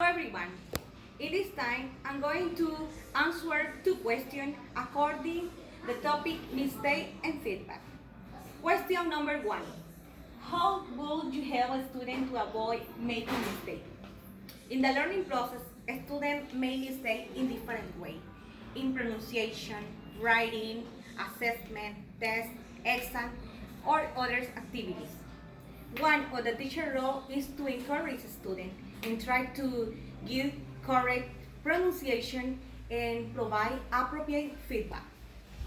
everyone. In this time, I'm going to answer two questions according the topic mistake and feedback. Question number one. How would you help a student to avoid making mistakes? In the learning process, a student may mistake in different ways. In pronunciation, writing, assessment, test, exam, or other activities. One of the teacher role is to encourage students and try to give correct pronunciation and provide appropriate feedback.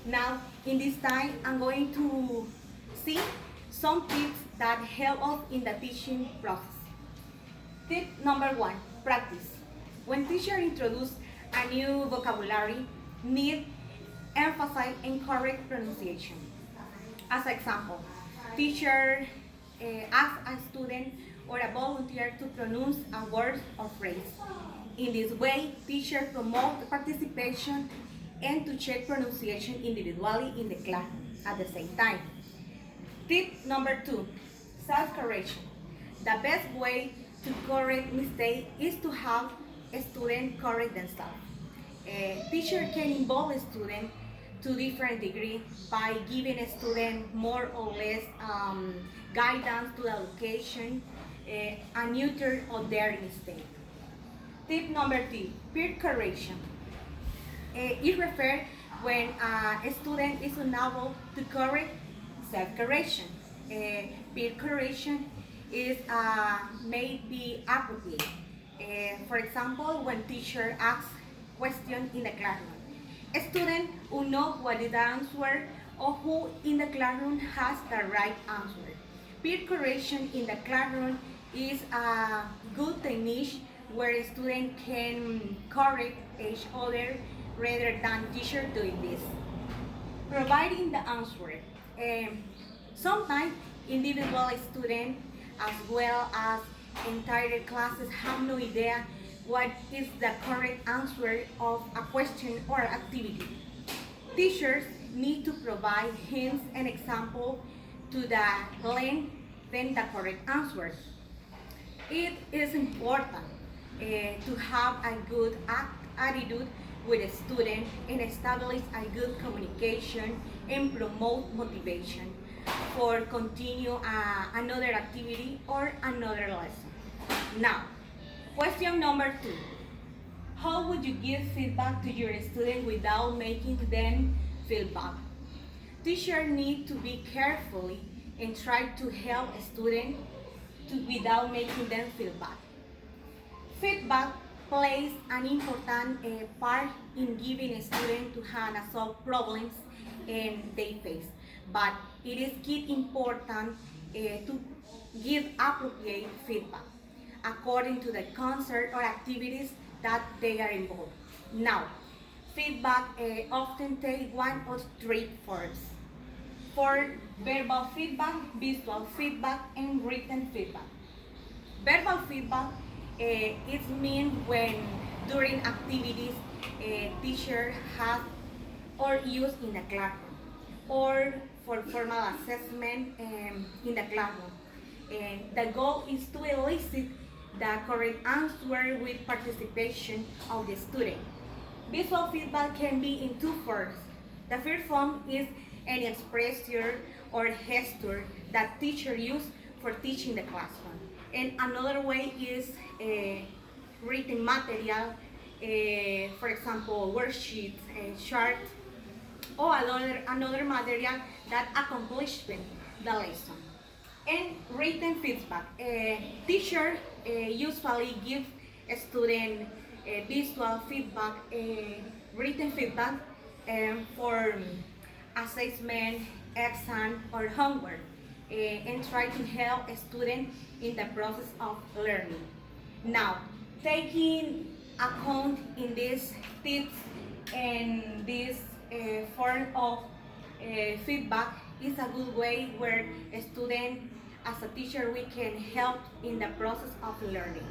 Now, in this time, I'm going to see some tips that help us in the teaching process. Tip number one, practice. When teacher introduce a new vocabulary, need emphasize and correct pronunciation. As example, teacher ask a student or a volunteer to pronounce a word or phrase. In this way, teacher promote participation and to check pronunciation individually in the class at the same time. Tip number two, self-correction. The best way to correct mistake is to have a student correct themselves. A teacher can involve a student to different degree by giving a student more or less guidance to the education and neuter of their mistake. Tip number three, peer correction. It refers when a student is unable to correct self-correction. Peer correction is may be appropriate. For example, when teacher asks question in the classroom, a student who knows what is the answer or who in the classroom has the right answer. Peer correction in the classroom is a good technique where a student can correct each other rather than teacher doing this. Providing the answer. Sometimes individual students as well as entire classes have no idea what is the correct answer of a question or activity. Teachers need to provide hints and examples to the length then the correct answers. It is important to have a good attitude with a student and establish a good communication and promote motivation for continue another activity or another lesson. Now, question number two. How would you give feedback to your student without making them feel bad? Teachers need to be carefully and try to help a student without making them feel bad. Feedback plays an important part in giving a student to how to solve problems they face. But it is key important to give appropriate feedback according to the concert or activities that they are involved. Now, feedback often takes one or three forms. For verbal feedback, visual feedback, and written feedback. Verbal feedback is mean when during activities a teacher has or use in the classroom or for formal assessment in the classroom. And the goal is to elicit the correct answer with participation of the student. Visual feedback can be in two forms. The first form is any expression or gesture that teacher use for teaching the classroom. And another way is written material, for example, worksheets, chart, or another material that accomplishment the lesson. And written feedback. Teacher usually give a student visual feedback, written feedback for assessment, exam, or homework, and try to help a student in the process of learning. Now, taking account in these tips and this form of feedback is a good way where a student, as a teacher, we can help in the process of learning.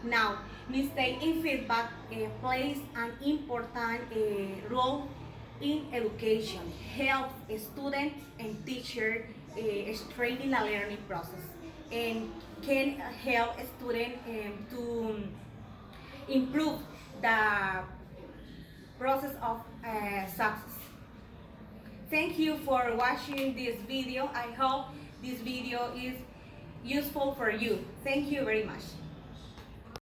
Now, mistake in feedback plays an important role in education, help students and teachers strengthen the learning process, and can help a student to improve the process of success. Thank you for watching this video. I hope this video is useful for you. Thank you very much.